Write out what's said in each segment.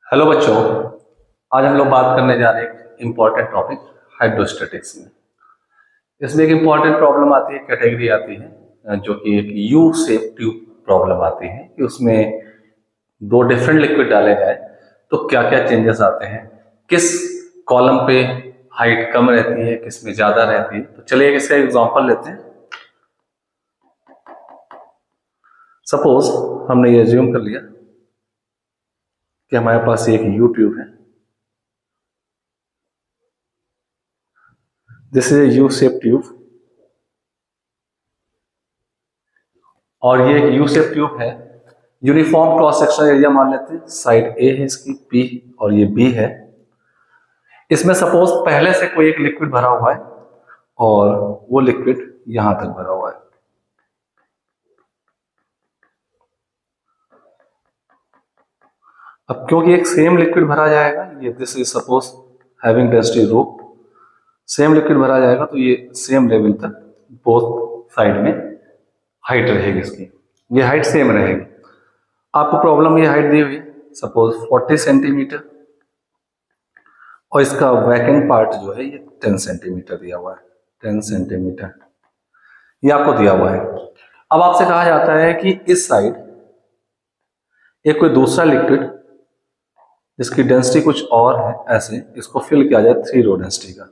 Hello बच्चों। आज हम लोग बात करने जा रहे हैं एक इम्पॉर्टेंट टॉपिक हाइड्रोस्टैटिक्स में। इसमें एक इम्पॉर्टेंट प्रॉब्लम आती है, कैटेगरी आती है जो कि एक यू शेप ट्यूब प्रॉब्लम आती है कि उसमें दो डिफरेंट लिक्विड डाले जाए तो क्या क्या चेंजेस आते हैं, किस कॉलम पे हाइट कम रहती है, किस में ज़्यादा रहती है। तो चलिए इसका एग्जाम्पल लेते हैं। सपोज हमने ये एज्यूम कर लिया कि हमारे पास एक यू ट्यूब है। This is a U shape tube और ये एक यू शेप ट्यूब है। यूनिफॉर्म क्रॉस सेक्शनल एरिया मान लेते हैं। साइड ए है इसकी, पी, और ये बी है। इसमें सपोज पहले से कोई एक लिक्विड भरा हुआ है और वो लिक्विड यहां तक भरा हुआ है। अब क्योंकि एक सेम लिक्विड भरा जाएगा, ये this is suppose having density rho, same liquid भरा जाएगा तो ये सेम लेवल तक बोथ साइड में हाइट रहेगी इसकी, ये हाइट सेम रहेगी। आपको प्रॉब्लम ये हाइट दी हुई है सपोज 40 सेंटीमीटर और इसका वैकेंट पार्ट जो है ये 10 सेंटीमीटर दिया हुआ है। 10 सेंटीमीटर ये आपको दिया हुआ है। अब आपसे कहा जाता है कि इस साइड एक कोई दूसरा लिक्विड जिसकी डेंसिटी कुछ और है, ऐसे इसको फिल किया जाए 3 रो डेंसिटी का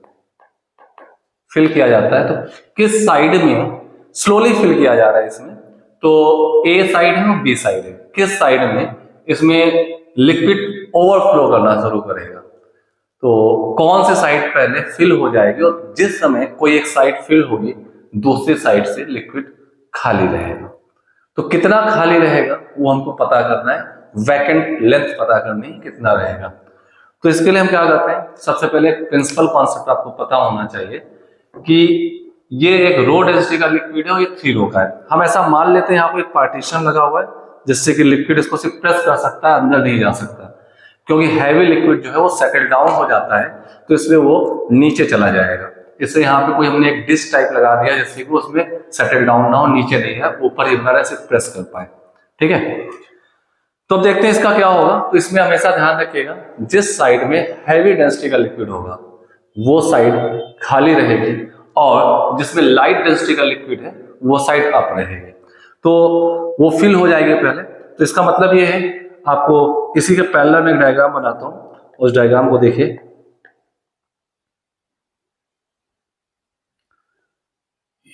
फिल किया जाता है। तो किस साइड में स्लोली फिल किया जा रहा है इसमें, तो ए साइड है और बी साइड है। किस साइड में इसमें लिक्विड ओवरफ्लो करना शुरू करेगा, तो कौन से साइड पहले फिल हो जाएगी और जिस समय कोई एक साइड फिल होगी दूसरी साइड से लिक्विड खाली रहेगा। तो कितना खाली रहेगा वो हमको पता करना है, वैकेंट लेंथ पता करनी है कितना रहेगा। तो इसके लिए हम क्या करते हैं, सबसे पहले प्रिंसिपल कॉन्सेप्ट आपको पता होना चाहिए कि ये एक रो डेंसिटी का लिक्विड है और ये 3 रो का है। हम ऐसा मान लेते हैं यहाँ पर एक पार्टीशन लगा हुआ है जिससे कि लिक्विड इसको सिर्फ प्रेस कर सकता है, अंदर नहीं जा सकता, क्योंकि हैवी लिक्विड जो है वो सेटल डाउन हो जाता है तो इसलिए वो नीचे चला जाएगा। इससे यहाँ पे कोई हमने एक डिस्क टाइप लगा दिया जिससे कि उसमें सेटल डाउन ना हो, नीचे नहीं है, ऊपर ही बना रहे, सिर्फ प्रेस कर पाए। ठीक है, तो अब देखते हैं इसका क्या होगा। तो इसमें हमेशा ध्यान रखिएगा जिस साइड में हैवी डेंसिटी का लिक्विड होगा वो साइड खाली रहेगी और जिसमें लाइट डेंसिटी का लिक्विड है वो साइड अप रहेगी। तो वो फिल हो जाएगी पहले। तो इसका मतलब ये है, आपको इसी के पैरेलल में एक डायग्राम बनाता हूं, उस डायग्राम को देखिए।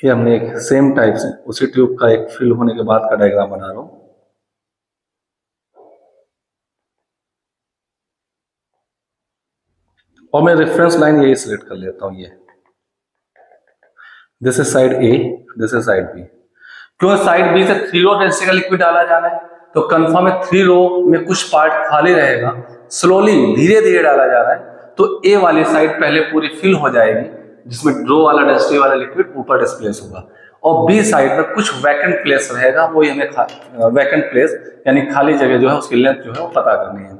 ये हमने एक सेम टाइप से उसी ट्यूब का एक फिल होने के बाद का डायग्राम बना रहा हूं। और मैं रेफरेंस लाइन यही सिलेक्ट कर लेता हूं। ये this is side A, this is side B. क्यों साइड बी से 3 रो डेंसिटी का लिक्विड डाला जा रहा है तो कंफर्म है 3 रो में कुछ पार्ट खाली रहेगा, स्लोली धीरे धीरे डाला जा रहा है। तो ए वाली साइड पहले पूरी फिल हो जाएगी जिसमें रो वाला डेंसिटी वाला लिक्विड ऊपर डिस्प्लेस होगा और बी साइड में कुछ वैकेंट प्लेस रहेगा, वो हमें वैकेंट प्लेस यानी खाली जगह जो है उसकी लेंथ जो है वो पता करनी है।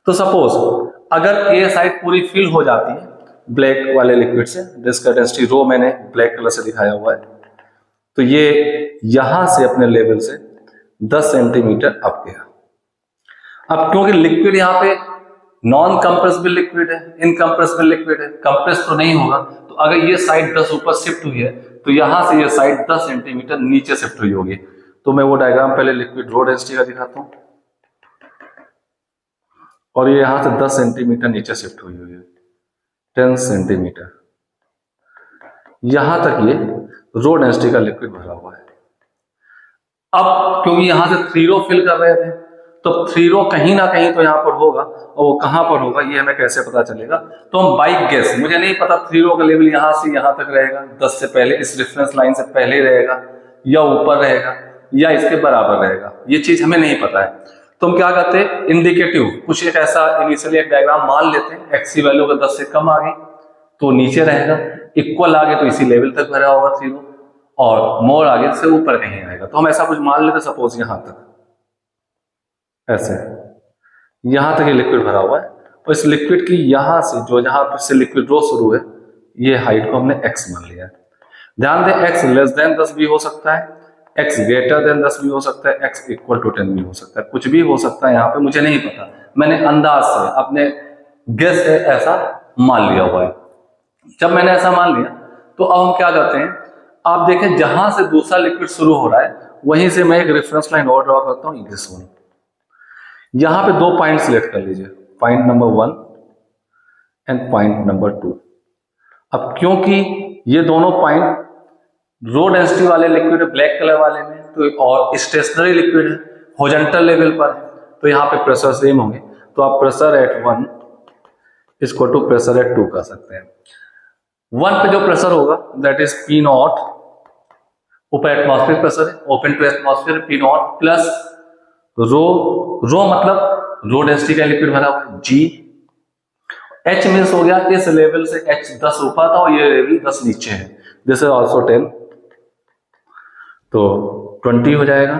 तो सपोज अगर ए साइड पूरी फिल हो जाती है ब्लैक वाले लिक्विड से, जिसका डेंसिटी रो मैंने ब्लैक कलर से दिखाया हुआ है, तो ये यहां से अपने लेवल से 10 सेंटीमीटर अप गया। अब क्योंकि लिक्विड यहाँ पे नॉन कंप्रेसिबल लिक्विड है, इनकंप्रेसिबल लिक्विड है, कंप्रेस तो नहीं होगा, तो अगर ये साइड 10 ऊपर शिफ्ट हुई है तो यहां से ये साइड 10 सेंटीमीटर नीचे शिफ्ट हुई होगी। तो मैं वो डायग्राम पहले लिक्विड रो डेंसिटी का दिखाता हूं और ये यहां से 10 सेंटीमीटर नीचे शिफ्ट हुई है, 10 सेंटीमीटर यहां तक ये रो डेंसिटी का लिक्विड भरा हुआ है। अब क्योंकि यहां से 3 रो फिल कर रहे थे तो 3 रो कहीं ना कहीं तो यहां पर होगा और वो कहां पर होगा ये हमें कैसे पता चलेगा, तो हम बाई गेस, मुझे नहीं पता 3 रो का लेवल यहां से यहां तक रहेगा, 10 से पहले, इस रेफरेंस लाइन से पहले रहेगा या ऊपर रहेगा या इसके बराबर रहेगा, ये चीज हमें नहीं पता है। तो हम क्या करते हैं, इंडिकेटिव कुछ एक ऐसा इनिशियली एक डायग्राम मान लेते हैं। एक्स की वैल्यू अगर 10 से कम आ गई तो नीचे रहेगा, इक्वल आ गए तो इसी लेवल तक भरा होगा 3 रो, और मोर आगे से ऊपर कहीं आएगा। तो हम ऐसा कुछ मान लेते, सपोज यहां तक, ऐसे यहां तक ये लिक्विड भरा हुआ है और इस लिक्विड की यहां से जो जहां से लिक्विड रो शुरू है ये हाइट को हमने x मान लिया है। ध्यान दें x लेस देन 10 भी हो सकता है, x ग्रेटर देन 10 भी हो सकता है, x इक्वल टू 10 भी हो सकता है, कुछ भी हो सकता है यहाँ पे, मुझे नहीं पता, मैंने अंदाज से अपने गेस से ऐसा मान लिया हुआ है। जब मैंने ऐसा मान लिया तो अब हम क्या करते हैं, आप देखें जहां से दूसरा लिक्विड शुरू हो रहा है वहीं से मैं एक रेफरेंस लाइन और ड्रॉ करता हूं, दिस वन। यहां पे 2 पॉइंट सिलेक्ट कर लीजिए, point number 1 and point number 2। अब क्योंकि ये दोनों पॉइंट रो डेंसिटी वाले लिक्विड है, ब्लैक कलर वाले में, तो और स्टेशनरी लिक्विड है, हॉरिजॉन्टल लेवल पर है, तो यहाँ पे प्रेशर सेम होंगे, तो आप प्रेशर एट 1 इसको टू प्रेशर एट 2 कर सकते हैं। 1 पे जो प्रेशर होगा दैट इज पी नॉट, ऊपर एटमॉस्फेयर प्रेशर है, open to atmosphere, P nought plus rho मतलब रो डेंसिटी का लिक्विड भरा हुआ, जी। एच मीन्स हो गया इस लेवल से एच 10 ऊपर था और ये लेवल 10 नीचे है, दिस इज ऑल्सो 10, तो 20 हो जाएगा,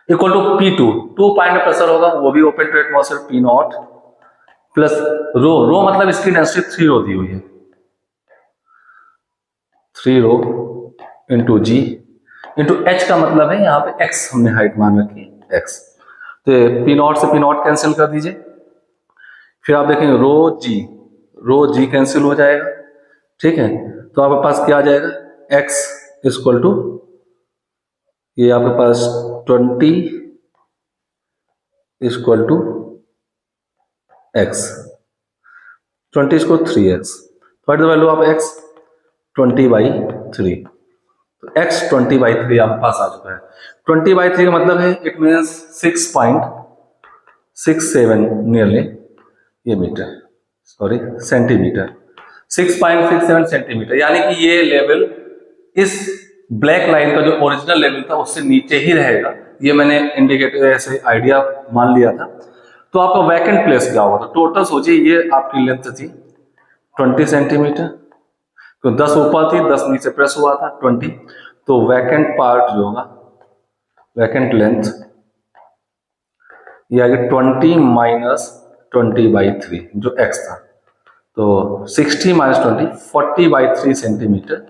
equal to P2, 2 point pressure होगा, वो भी open to atmosphere, P nought plus rho मतलब इसकी डेंसिटी 3 रो दी हुई है, 3 rho into G into H का मतलब है यहाँ पे x हमने हाइट मान रखी है, x, तो पी नॉट से पी नॉट कैंसिल कर दीजिए, फिर आप देखेंगे रो जी कैंसिल हो जाएगा, ठीक है, तो आपके पास क्या आ जाएगा, x इक्वल टू ये आपके पास 20 इक्वल टू x, 20 इसको 3x, what the value of x, 20/3, तो x 20/3 आपके पास आ चुका है। 20/3 का मतलब है इट मीन्स 6.67 नियरली ये मीटर, सॉरी सेंटीमीटर, 6.67 सेंटीमीटर, यानी कि ये लेवल इस ब्लैक लाइन का जो ओरिजिनल लेवल था उससे नीचे ही रहेगा, ये मैंने इंडिकेटर ऐसे आइडिया मान लिया था। तो आपका वैकेंट प्लेस क्या होगा, तो टोटल सोचिए ये आपकी लेंथ थी 20 सेंटीमीटर, तो 10 ऊपर थी 10 नीचे प्रेस हुआ था 20, तो वैकेंट पार्ट जो होगा, वैकेंट लेंथ ये आगे 20 माइनस 20/3 जो x था, तो 60 माइनस 20 40/3 सेंटीमीटर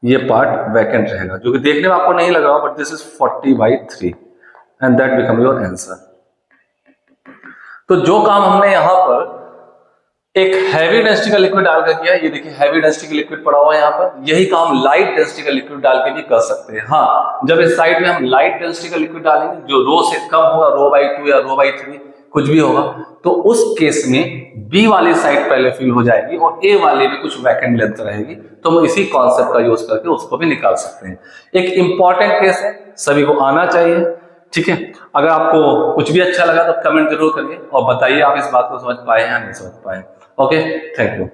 ये पार्ट वैकेंट रहेगा, जो कि देखने में आपको नहीं लग रहा, but this is 40/3 and that become your answer. तो जो काम हमने यहां पर एक हैवी डेंसिटी का लिक्विड डालकर किया, ये देखिए हैवी डेंसिटी का लिक्विड पड़ा हुआ है यहाँ पर, यही काम लाइट डेंसिटी का लिक्विड डाल के भी कर सकते हैं। हाँ, जब इस साइड में हम लाइट डेंसिटी का लिक्विड डालेंगे जो रो से कम होगा, रो/2 या रो/3 कुछ भी होगा, तो उस केस में बी वाली साइड पहले फिल हो जाएगी और ए वाले में कुछ वैकेंट लेंथ रहेगी, तो हम इसी कॉन्सेप्ट का यूज करके उसको भी निकाल सकते हैं। एक इंपॉर्टेंट केस है, सभी को आना चाहिए, ठीक है। अगर आपको कुछ भी अच्छा लगा तो कमेंट जरूर करिए और बताइए आप इस बात को समझ पाए या नहीं समझ पाए। Okay, thank you.